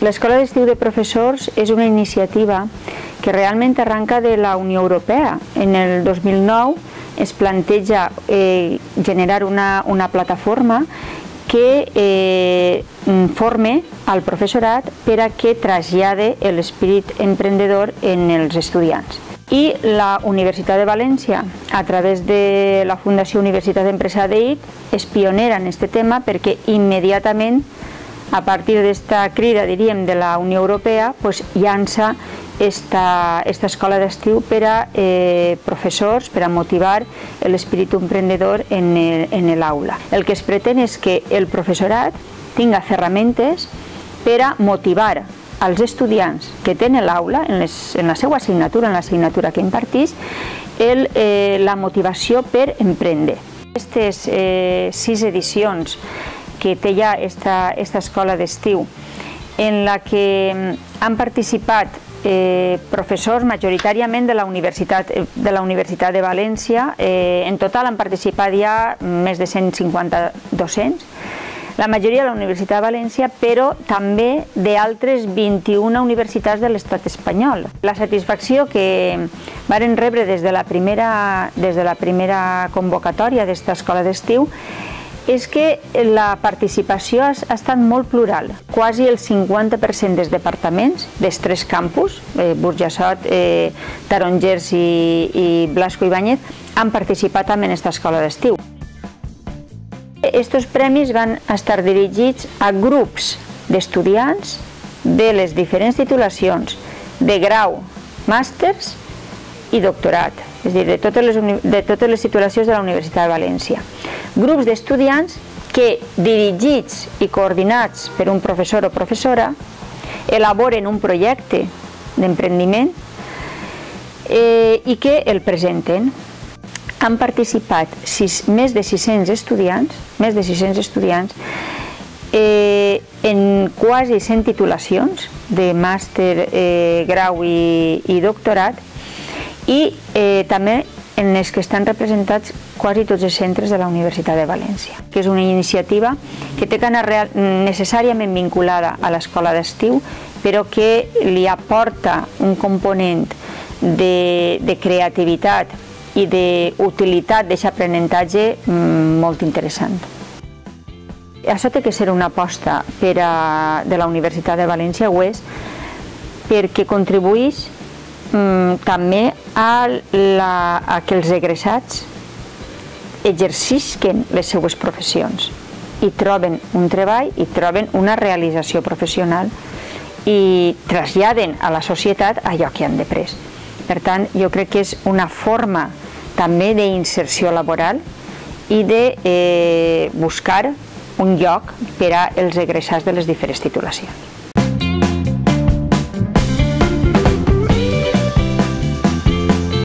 L'Escola d'Estiu de Professors és una iniciativa que realment arranca de la Unió Europea. En el 2009 es planteja generar una plataforma que forme al professorat per a que trasllade l'esperit emprendedor en els estudiants. I la Universitat de València, a través de la Fundació Universitat Empresa d'EIT, és pionera en aquest tema perquè immediatament, a partir d'esta crida, diríem, de la Unió Europea, llança esta escola d'estiu per a professors, per a motivar l'esperit emprendedor en l'aula. El que es pretén és que el professorat tinga ferramentes per a motivar als estudiants que tenen l'aula, en la seva assignatura, en l'assignatura que impartís, la motivació per emprendre. Aquestes 6 edicions que té ja esta escola d'estiu, en la que han participat professors majoritàriament de la Universitat de València. En total han participat ja més de 150 docents, la majoria de la Universitat de València, però també d'altres 21 universitats de l'estat espanyol. La satisfacció que varen rebre des de la primera convocatòria d'esta escola d'estiu és que la participació ha estat molt plural. Quasi el 50% dels departaments dels 3 campus, Burjassot, Tarongers i Blasco Ibáñez, han participat en aquesta escola d'estiu. Estos premis van estar dirigits a grups d'estudiants de les diferents titulacions de grau, màsters i doctorat, és a dir, de totes les titulacions de la Universitat de València. Grups d'estudiants que, dirigits i coordinats per un professor o professora, elaboren un projecte d'emprendiment i que el presenten. Han participat més de 600 estudiants en quasi 100 titulacions de màster, grau i doctorat, i també en les que estan representats quasi tots els centres de la Universitat de València, que és una iniciativa que té que anar necessàriament vinculada a l'escola d'estiu, però que li aporta un component de creativitat i d'utilitat d'aquest aprenentatge molt interessant. Això té que ser una aposta de la Universitat de València, ho és, perquè contribueix també a que els egressats exercisquen les seues professions i troben un treball i troben una realització professional i traslladen a la societat allò que han après. Per tant, jo crec que és una forma també d'inserció laboral i de buscar un lloc per als egressats de les diferents titulacions.